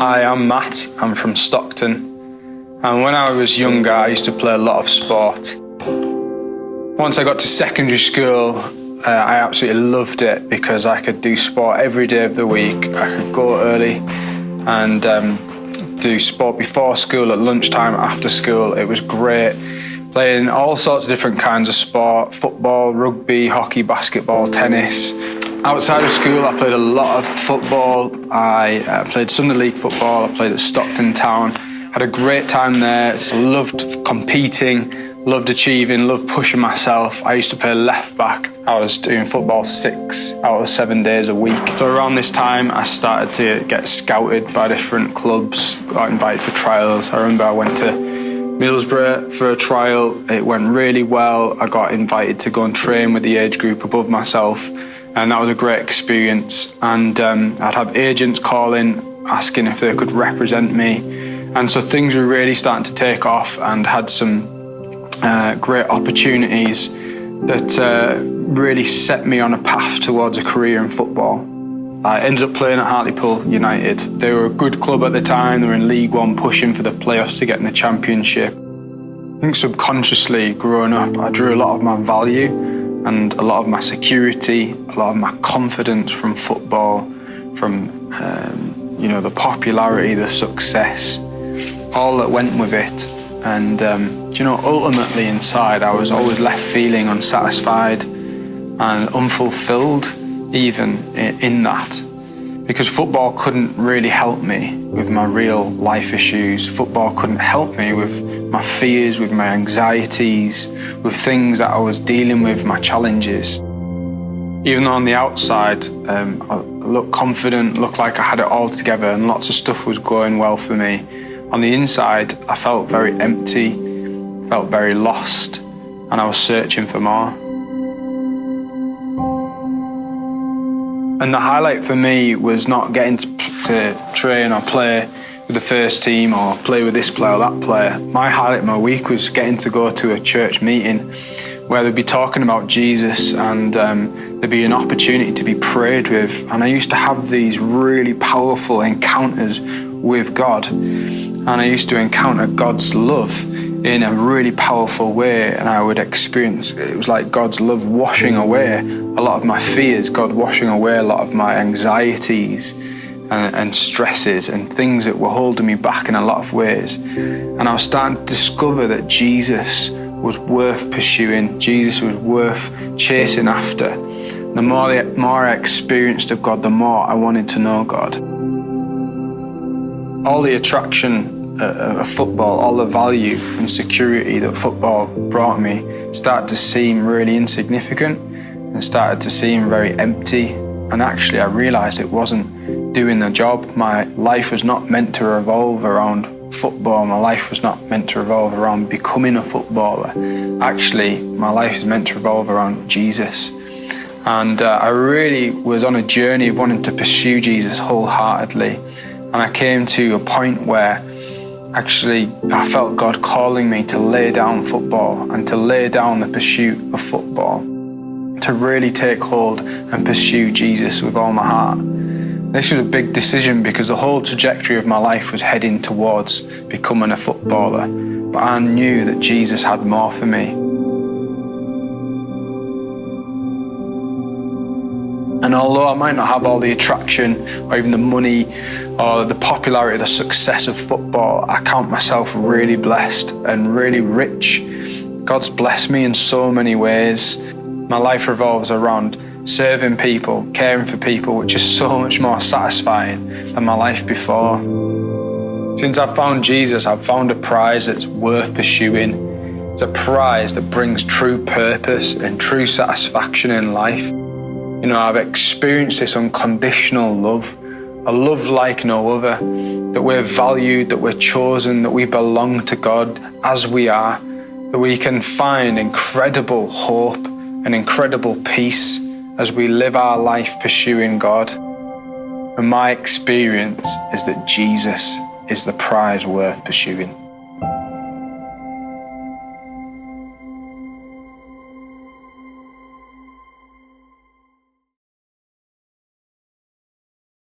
Hi, I'm Matt. I'm from Stockton. And when I was younger, I used to play a lot of sport. Once I got to secondary school, I absolutely loved it because I could do sport every day of the week. I could go early and do sport before school, at lunchtime, after school. It was great. Playing all sorts of different kinds of sport: football, rugby, hockey, basketball, tennis. Outside of school, I played a lot of football. I played Sunday League football. I played at Stockton Town. Had a great time there. Loved competing, loved achieving, loved pushing myself. I used to play left back. I was doing football 6 out of 7 days a week. So around this time, I started to get scouted by different clubs, got invited for trials. I remember I went to Middlesbrough for a trial. It went really well. I got invited to go and train with the age group above myself, and that was a great experience. And I'd have agents calling, asking if they could represent me. And so things were really starting to take off, and had some great opportunities that really set me on a path towards a career in football. I ended up playing at Hartlepool United. They were a good club at the time. They were in League One, pushing for the playoffs to get in the Championship. I think subconsciously, growing up, I drew a lot of my value and a lot of my security, a lot of my confidence from football, from the popularity, the success, all that went with it. And ultimately inside, I was always left feeling unsatisfied and unfulfilled, even in that, because football couldn't really help me with my real life issues. Football couldn't help me with my fears, with my anxieties, with things that I was dealing with, my challenges. Even though on the outside, I looked confident, looked like I had it all together, and lots of stuff was going well for me, on the inside, I felt very empty, felt very lost, and I was searching for more. And the highlight for me was not getting to train or play with the first team or play with this player or that player. My highlight of my week was getting to go to a church meeting where they'd be talking about Jesus, and there'd be an opportunity to be prayed with. And I used to have these really powerful encounters with God. And I used to encounter God's love in a really powerful way, and I would experience, it was like God's love washing away a lot of my fears, God washing away a lot of my anxieties and stresses and things that were holding me back in a lot of ways. And I was starting to discover that Jesus was worth pursuing, Jesus was worth chasing after. The more I experienced of God, the more I wanted to know God. All the attraction of football, all the value and security that football brought me started to seem really insignificant and started to seem very empty. And actually I realised it wasn't doing the job. My life was not meant to revolve around football. My life was not meant to revolve around becoming a footballer. Actually, my life is meant to revolve around Jesus. And I really was on a journey of wanting to pursue Jesus wholeheartedly. And I came to a point where actually I felt God calling me to lay down football and to lay down the pursuit of football, to really take hold and pursue Jesus with all my heart. This was a big decision because the whole trajectory of my life was heading towards becoming a footballer, but I knew that Jesus had more for me. And although I might not have all the attraction or even the money or the popularity, the success of football, I count myself really blessed and really rich. God's blessed me in so many ways. My life revolves around serving people, caring for people, which is so much more satisfying than my life before. Since I've found Jesus, I've found a prize that's worth pursuing. It's a prize that brings true purpose and true satisfaction in life. I've experienced this unconditional love, a love like no other, that we're valued, that we're chosen, that we belong to God as we are, that we can find incredible hope and incredible peace as we live our life pursuing God. And my experience is that Jesus is the prize worth pursuing.